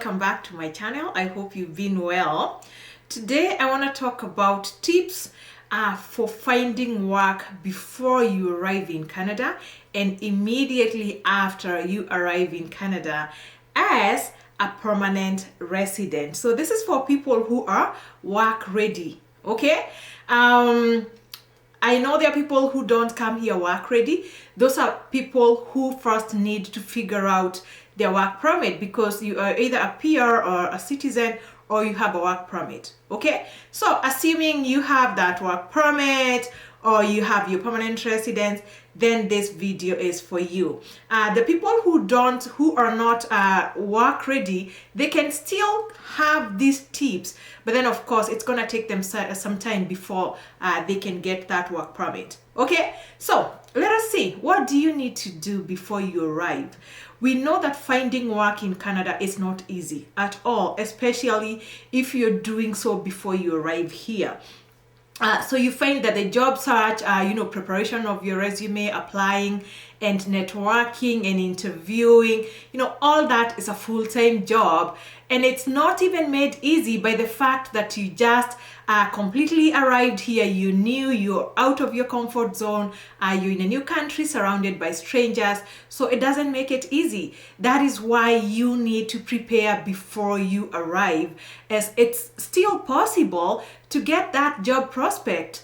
welcome back to my channel. I hope you've been well. Today I want to talk about tips for finding work before you arrive in Canada and immediately after you arrive in Canada as a permanent resident. So this is for people who are work ready, okay? I know there are people who don't come here work ready. Those are people who first need to figure out their work permit because you are either a PR or a citizen or you have a work permit, okay? So assuming you have that work permit or you have your permanent residence, then this video is for you. The people who are not work ready, they can still have these tips, but then of course it's gonna take them some time before they can get that work permit. Okay, so let us see, what do you need to do before you arrive? We know that finding work in Canada is not easy at all, especially if you're doing so before you arrive here. So you find that the job search, preparation of your resume, applying and networking and interviewing, all that is a full-time job. And it's not even made easy by the fact that you just completely arrived here. You knew you're out of your comfort zone. You're in a new country surrounded by strangers. So it doesn't make it easy. That is why you need to prepare before you arrive, as it's still possible to get that job prospect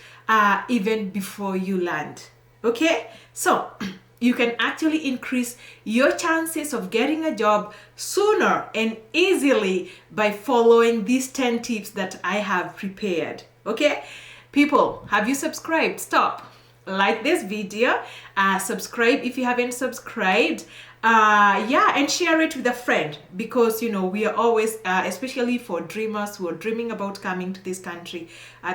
even before you land. Okay? So you can actually increase your chances of getting a job sooner and easily by following these 10 tips that I have prepared. Okay? People, have you subscribed? Stop. Like this video, subscribe if you haven't subscribed. And share it with a friend, because we are always, especially for dreamers who are dreaming about coming to this country,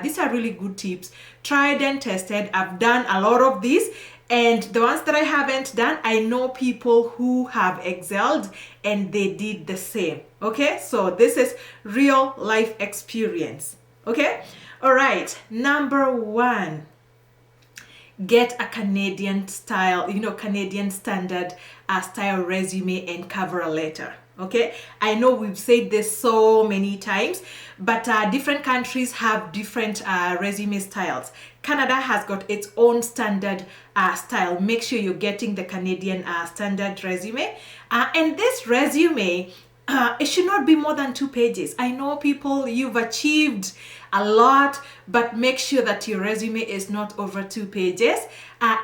these are really good tips, tried and tested. I've done a lot of these, and the ones that I haven't done, I know people who have excelled and they did the same. Okay, so this is real life experience. Okay, all right, number one, get a Canadian style, Canadian standard style resume and cover letter. Okay, I know we've said this so many times, but different countries have different resume styles. Canada has got its own standard style. Make sure you're getting the Canadian standard resume. And this resume, it should not be more than 2 pages. I know people, you've achieved a lot, but make sure that your resume is not over 2 pages.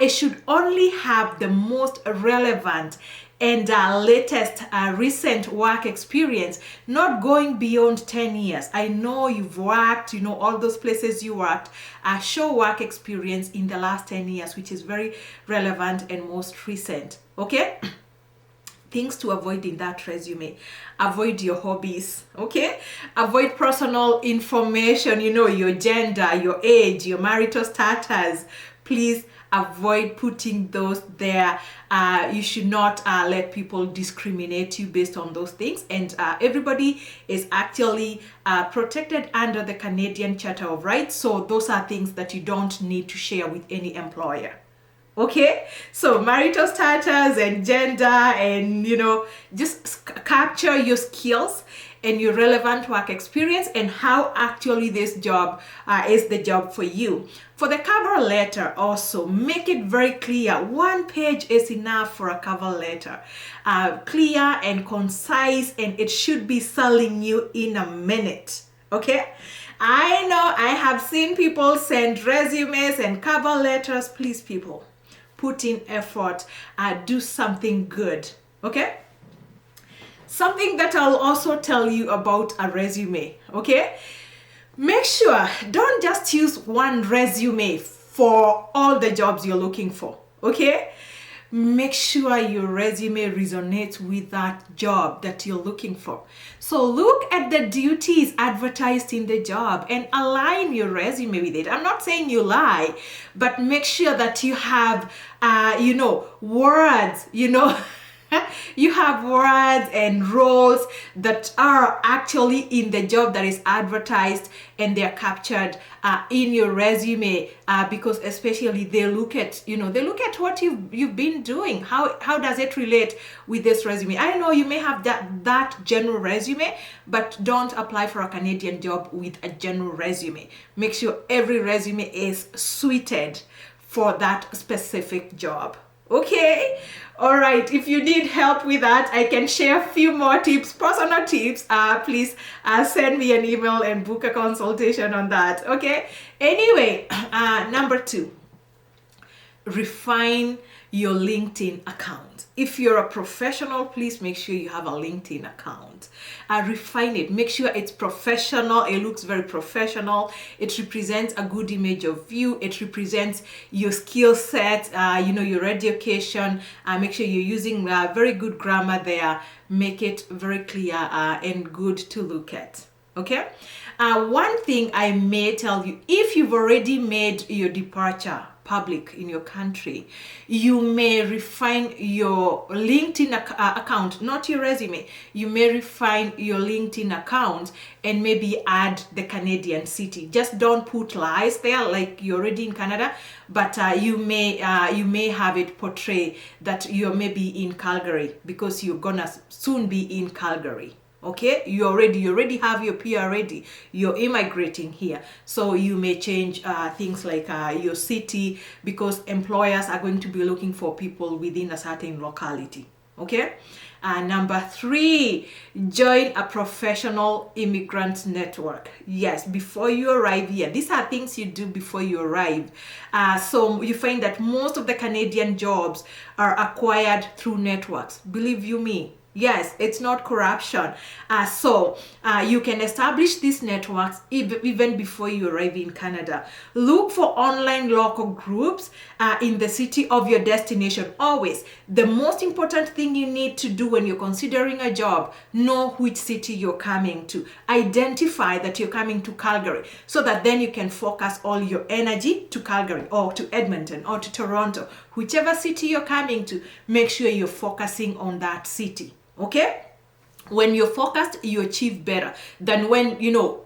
It should only have the most relevant and latest recent work experience, not going beyond 10 years. I know you've worked, all those places you worked, show work experience in the last 10 years, which is very relevant and most recent. Okay? Things to avoid in that resume: avoid your hobbies, okay? Avoid personal information, your gender, your age, your marital status. Please avoid putting those there. You should not let people discriminate you based on those things. And everybody is actually protected under the Canadian Charter of Rights. So those are things that you don't need to share with any employer. Okay, so marital status and gender, and just capture your skills and your relevant work experience and how actually this job is the job for you. For the cover letter also, make it very clear. 1 page is enough for a cover letter. Clear and concise, and it should be selling you in a minute. Okay, I know I have seen people send resumes and cover letters. Please, people, put in effort, do something good. Okay, something that I'll also tell you about a resume. Okay, make sure, don't just use one resume for all the jobs you're looking for. Okay, make sure your resume resonates with that job that you're looking for. So look at the duties advertised in the job and align your resume with it. I'm not saying you lie, but make sure that you have, words, You have words and roles that are actually in the job that is advertised, and they're captured in your resume, because especially they look at what you've been doing. How does it relate with this resume? I know you may have that general resume, but don't apply for a Canadian job with a general resume. Make sure every resume is suited for that specific job. Okay, all right. If you need help with that, I can share a few more tips, personal tips. Please send me an email and book a consultation on that. Okay, anyway, number 2, refine your LinkedIn account. If you're a professional, please make sure you have a LinkedIn account. Refine it. Make sure it's professional. It looks very professional. It represents a good image of you. It represents your skill set, your education. Make sure you're using very good grammar there. Make it very clear and good to look at. Okay? One thing I may tell you, if you've already made your departure public in your country, you may refine your LinkedIn account, not your resume. You may refine your LinkedIn account and maybe add the Canadian city. Just don't put lies there like you're already in Canada, but you may have it portray that you're maybe in Calgary, because you're gonna soon be in Calgary. Okay, you already have your PR ready. You're immigrating here, so you may change things like your city, because employers are going to be looking for people within a certain locality. Okay, number 3, join a professional immigrant network. Yes, before you arrive here, these are things you do before you arrive. So you find that most of the Canadian jobs are acquired through networks. Believe you me. Yes, it's not corruption. So you can establish these networks even before you arrive in Canada. Look for online local groups in the city of your destination. Always, the most important thing you need to do when you're considering a job, know which city you're coming to. Identify that you're coming to Calgary, so that then you can focus all your energy to Calgary or to Edmonton or to Toronto. Whichever city you're coming to, make sure you're focusing on that city. Okay, when you're focused, you achieve better than when your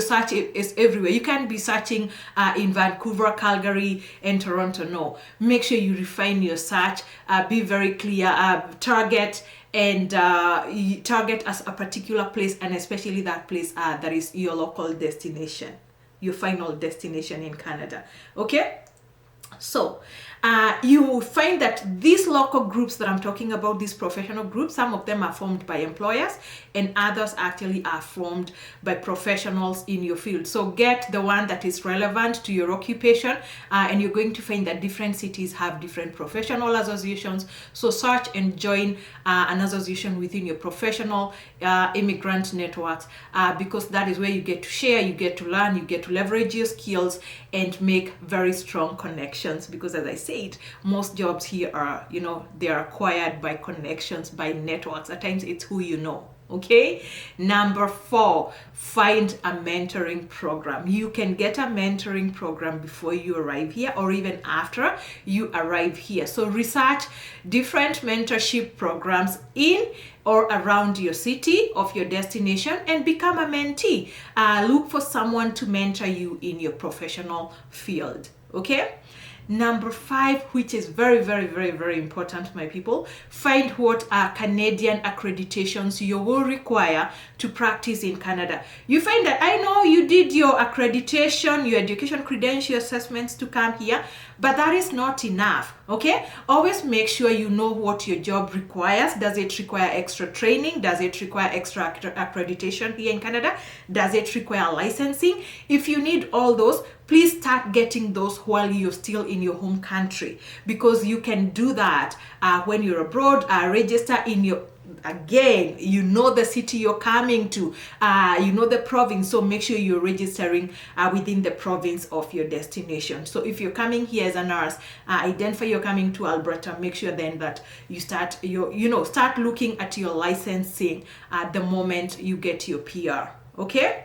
search is everywhere. You can't be searching in Vancouver, Calgary, and Toronto. No, make sure you refine your search. Be very clear. Target as a particular place, and especially that place that is your local destination, your final destination in Canada. Okay. So you will find that these local groups that I'm talking about, these professional groups, some of them are formed by employers and others actually are formed by professionals in your field. So get the one that is relevant to your occupation, and you're going to find that different cities have different professional associations. So search and join an association within your professional immigrant networks, because that is where you get to share, you get to learn, you get to leverage your skills and make very strong connections. Because as I said, most jobs here are, they are acquired by connections, by networks. At times it's who you know. Okay, number 4, find a mentoring program. You can get a mentoring program before you arrive here or even after you arrive here. So research different mentorship programs in or around your city of your destination and become a mentee. Look for someone to mentor you in your professional field. Okay. Number 5, which is very, very, very, very important, my people, find what Canadian accreditations you will require to practice in Canada. You find that, I know you did your accreditation, your education credential assessments to come here, but that is not enough. Okay, always make sure you know what your job requires. Does it require extra training? Does it require extra accreditation here in Canada? Does it require licensing? If you need all those, please start getting those while you're still in your home country, because you can do that when you're abroad. Register in your, again, you know the city you're coming to, you know the province, so make sure you're registering within the province of your destination. So if you're coming here as a nurse, identify you're coming to Alberta, make sure then that you start start looking at your licensing the moment you get your PR. Okay.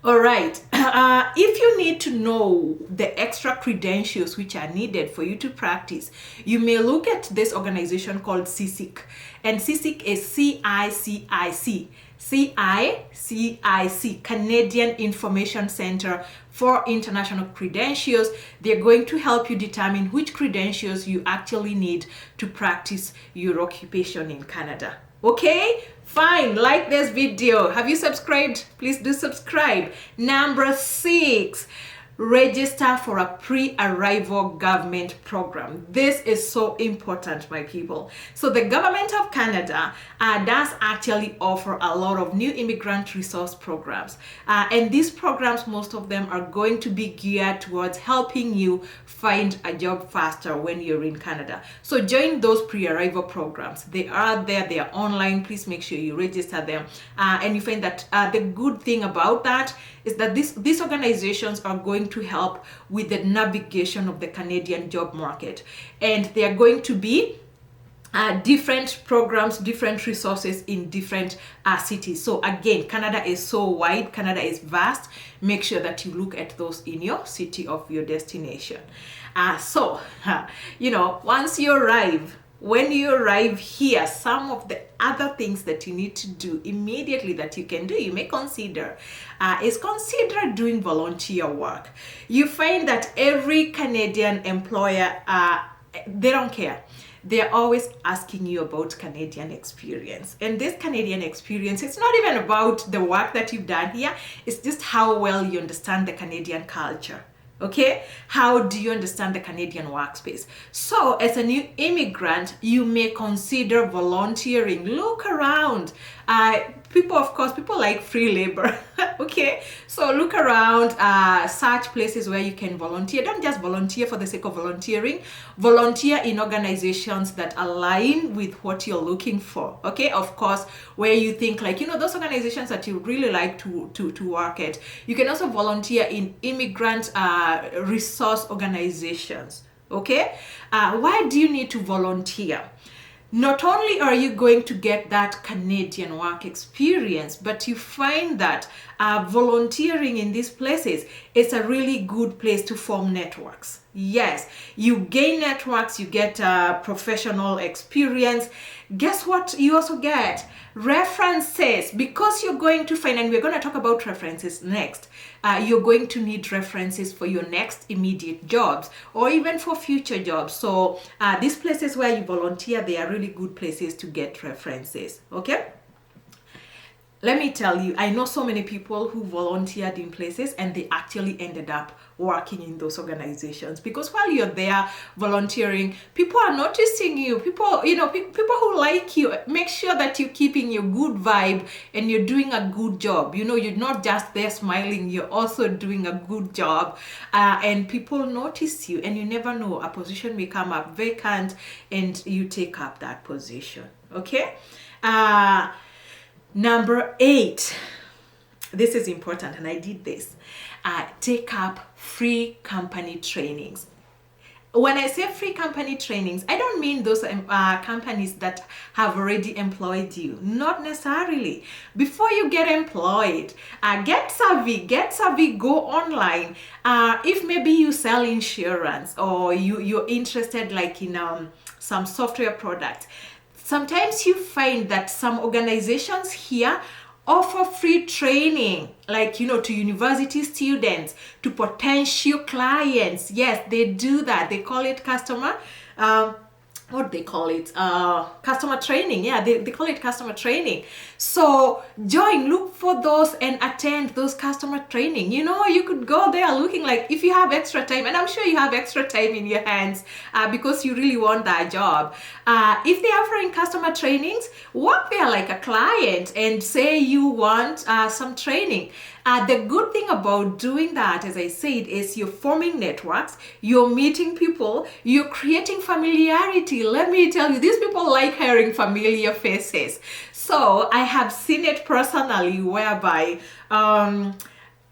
All right. If you need to know the extra credentials which are needed for you to practice, you may look at this organization called CICIC. And CICIC is CICIC. CICIC, Canadian Information Center for International Credentials. They're going to help you determine which credentials you actually need to practice your occupation in Canada. Okay, fine. Like this video. Have you subscribed? Please do subscribe. Number 6, register for a pre-arrival government program. This is so important, my people. So the government of Canada does actually offer a lot of new immigrant resource programs. And these programs, most of them are going to be geared towards helping you find a job faster when you're in Canada. So join those pre-arrival programs. They are there, they are online. Please make sure you register them. And you find that the good thing about that is that these organizations are going to help with the navigation of the Canadian job market. And they are going to be different programs, different resources in different cities. So again, Canada is so wide, Canada is vast. Make sure that you look at those in your city of your destination. Once you arrive, when you arrive here, some of the other things that you need to do immediately that you can do, you may consider, is consider doing volunteer work. You find that every Canadian employer, they don't care. They're always asking you about Canadian experience. And this Canadian experience, it's not even about the work that you've done here. It's just how well you understand the Canadian culture. Okay, how do you understand the Canadian workspace? So as a new immigrant, you may consider volunteering. Look around. People like free labor. Okay, so look around, search places where you can volunteer. Don't just volunteer for the sake of volunteering. Volunteer in organizations that align with what you're looking for. Okay, of course, where you think those organizations that you really like to work at. You can also volunteer in immigrant resource organizations. Okay, why do you need to volunteer? Not only are you going to get that Canadian work experience, but you find that volunteering in these places is a really good place to form networks. Yes, you gain networks, you get professional experience. Guess what you also get? References, because you're going to find, and we're going to talk about references next, you're going to need references for your next immediate jobs or even for future jobs. So these places where you volunteer, they are really good places to get references. Okay, let me tell you, I know so many people who volunteered in places and they actually ended up working in those organizations, because while you're there volunteering, people are noticing you. People who like you. Make sure that you're keeping your good vibe and you're doing a good job. You're not just there smiling, you're also doing a good job, and people notice you, and you never know, a position may come up vacant and you take up that position. Okay, number 8, this is important, and I did this. Take up free company trainings. When I say free company trainings, I don't mean those companies that have already employed you. Not necessarily. Before you get employed, get savvy, go online. If maybe you sell insurance or you're interested in some software product, sometimes you find that some organizations here offer free training, to university students, to potential clients. Yes, they do that. They call it customer training. Yeah, they call it customer training. So look for those and attend those customer training. You could go there looking like, if you have extra time, and I'm sure you have extra time in your hands because you really want that job. If they're offering customer trainings, work there like a client and say you want some training. The good thing about doing that, as I said, is you're forming networks, you're meeting people, you're creating familiarity. Let me tell you, these people like hiring familiar faces. So I have seen it personally, whereby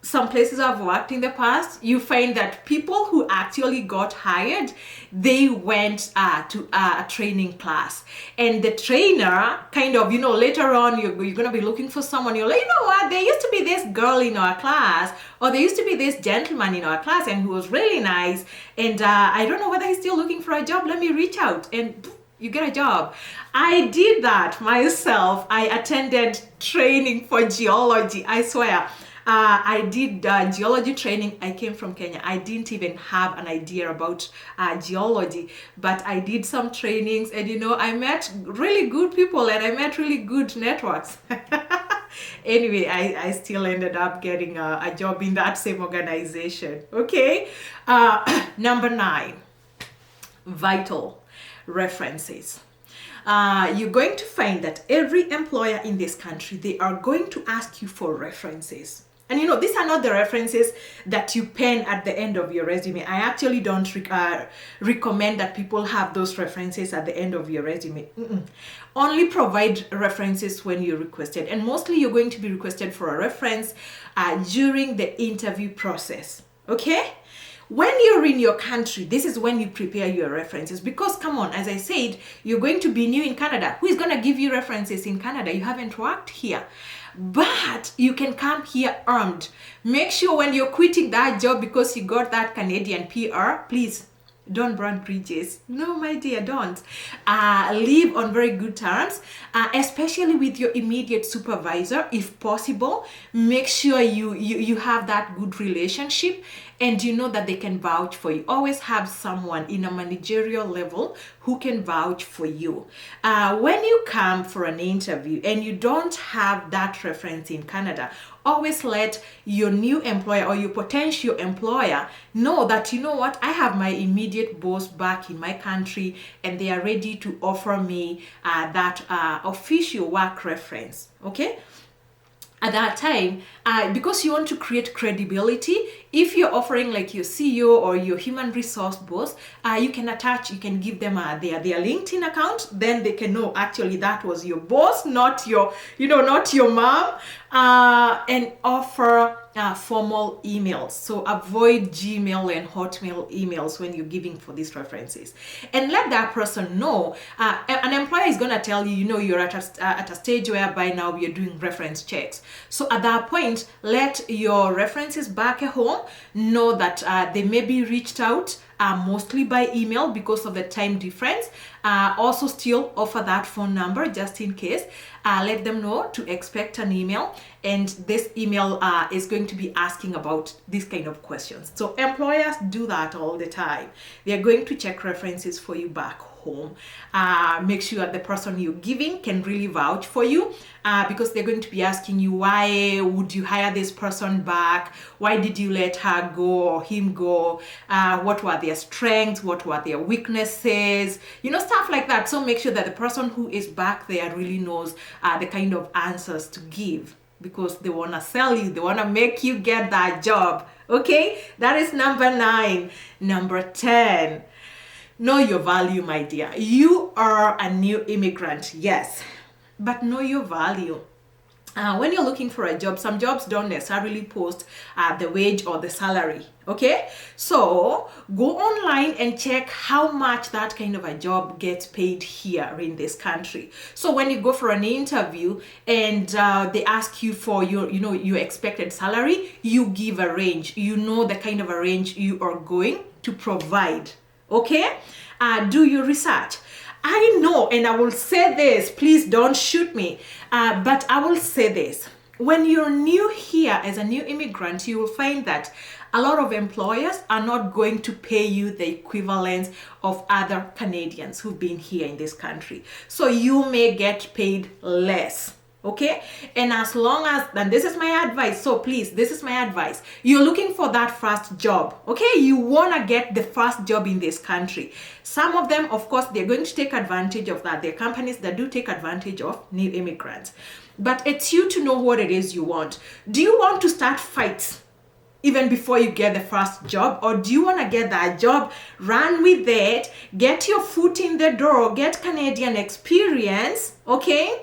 some places I've worked in the past, you find that people who actually got hired, they went to a training class, and the trainer kind of, later on you're going to be looking for someone. You're like, you know what, there used to be this girl in our class, or there used to be this gentleman in our class, and who was really nice, and I don't know whether he's still looking for a job. Let me reach out, and you get a job. I did that myself. I attended training for geology, I swear. I did geology training. I came from Kenya. I didn't even have an idea about geology, but I did some trainings, and I met really good people, and I met really good networks. Anyway, I still ended up getting a job in that same organization. Okay. Number 9, vital references. You're going to find that every employer in this country, they are going to ask you for references. And these are not the references that you pen at the end of your resume. I actually don't recommend that people have those references at the end of your resume. Only provide references when you're requested. And mostly you're going to be requested for a reference during the interview process. Okay? When you're in your country, this is when you prepare your references, because come on, as I said, you're going to be new in Canada. Who is going to give you references in Canada? You haven't worked here, but you can come here armed. Make sure when you're quitting that job because you got that Canadian PR, please don't burn bridges. No, my dear, don't. Live on very good terms, especially with your immediate supervisor, if possible. Make sure you have that good relationship, and you know that they can vouch for you. Always have someone in a managerial level who can vouch for you. When you come for an interview and you don't have that reference in Canada, always let your new employer or your potential employer know that, you know what, I have my immediate boss back in my country, and they are ready to offer me that official work reference. Okay? At that time, because you want to create credibility, if you're offering like your CEO or your human resource boss, you can give them their LinkedIn account. Then they can know actually that was your boss, not your mom, and offer formal emails. So avoid Gmail and Hotmail emails when you're giving for these references, and let that person know. An employer is going to tell you, you're at a stage whereby now you're doing reference checks. So at that point, let your references back at home know that they may be reached out mostly by email because of the time difference. Also still offer that phone number just in case. Let them know to expect an email, and this email is going to be asking about this kind of questions. So employers do that all the time. They're going to check references for you back home. Make sure the person you're giving can really vouch for you, because they're going to be asking you, why would you hire this person back? Why did you let her go or him go? What were their strengths? What were their weaknesses? Stuff like that. So make sure that the person who is back there really knows the kind of answers to give, because they want to sell you. They want to make you get that job. Okay? That is number 9. Number 10. Know your value, my dear. You are a new immigrant, yes, but know your value. When you're looking for a job, some jobs don't necessarily post the wage or the salary. Okay, so go online and check how much that kind of a job gets paid here in this country. So when you go for an interview and they ask you for your expected salary, you give a range. You know the kind of a range you are going to provide. Okay, do your research. I know, and I will say this, please don't shoot me, but I will say this. When you're new here as a new immigrant, you will find that a lot of employers are not going to pay you the equivalent of other Canadians who've been here in this country. So you may get paid less. Okay, and as long as, and this is my advice, so please, this is my advice, you're looking for that first job. Okay, you want to get the first job in this country. Some of them, of course, they're going to take advantage of that. There are companies that do take advantage of new immigrants, but it's you to know what it is you want. Do you want to start fights even before you get the first job, or do you want to get that job, run with it, get your foot in the door, get Canadian experience, okay,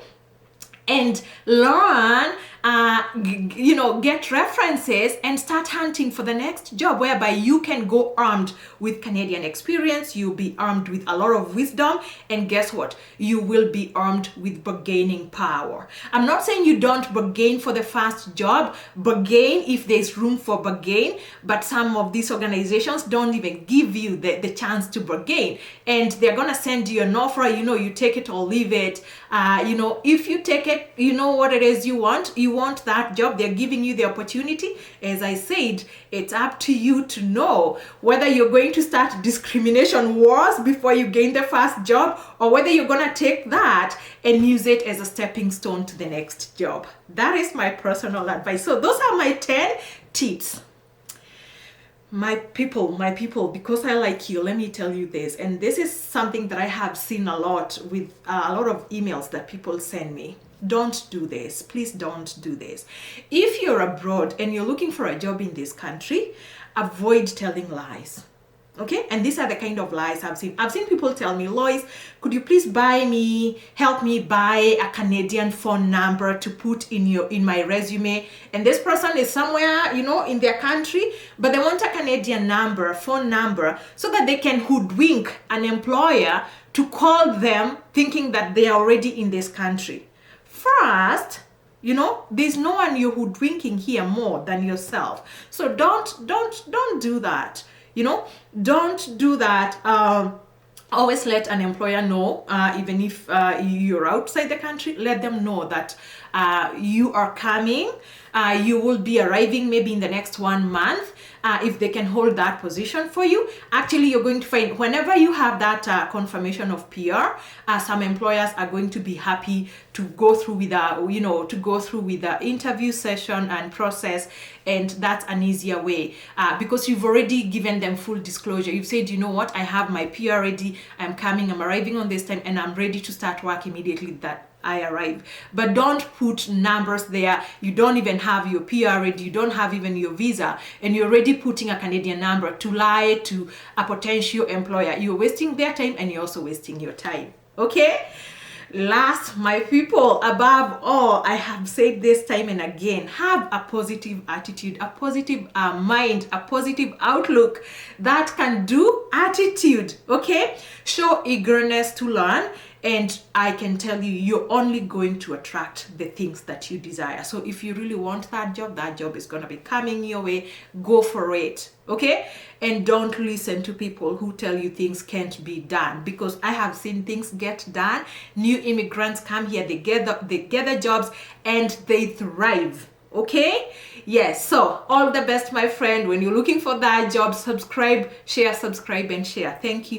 and learn get references and start hunting for the next job, whereby you can go armed with Canadian experience, you'll be armed with a lot of wisdom, and guess what? You will be armed with bargaining power. I'm not saying you don't bargain for the first job, bargain if there's room for bargain, but some of these organizations don't even give you the chance to bargain, and they're gonna send you an offer, you take it or leave it. If you take it, you know what it is you want that job, they're giving you the opportunity. As I said, it's up to you to know whether you're going to start discrimination wars before you gain the first job, or whether you're gonna take that and use it as a stepping stone to the next job. That is my personal advice. So those are my 10 tips. My people, because I like you, let me tell you this, and this is something that I have seen a lot with a lot of emails that people send me. Don't do this. Please don't do this. If you're abroad and you're looking for a job in this country, avoid telling lies. Okay? And these are the kind of lies I've seen. I've seen people tell me, Lois, could you please help me buy a Canadian phone number to put in my resume? And this person is somewhere, in their country, but they want a Canadian phone number, so that they can hoodwink an employer to call them thinking that they are already in this country. First, there's no one you're hoodwinking here more than yourself. So don't do that. Don't do that. Always let an employer know, even if you're outside the country, let them know that you are coming. You will be arriving maybe in the next 1 month. If they can hold that position for you, actually you're going to find whenever you have that confirmation of PR, some employers are going to be happy to go through with the interview session and process, and that's an easier way because you've already given them full disclosure. You've said, you know what, I have my PR ready, I'm arriving on this time, and I'm ready to start work immediately that I arrive. But don't put numbers there. You don't even have your PR ready, you don't have even your visa, and you're already putting a Canadian number to lie to a potential employer. You're wasting their time, and you're also wasting your time. Okay? Last, my people, above all, I have said this time and again, have a positive attitude, a positive mind, a positive outlook. That can do attitude, okay? Show eagerness to learn, and I can tell you, you're only going to attract the things that you desire. So if you really want that job is going to be coming your way. Go for it, okay? And don't listen to people who tell you things can't be done, because I have seen things get done. New immigrants come here, they get the jobs, and they thrive. Okay? Yes. So all the best, my friend. When you're looking for that job, subscribe, share, and share. Thank you.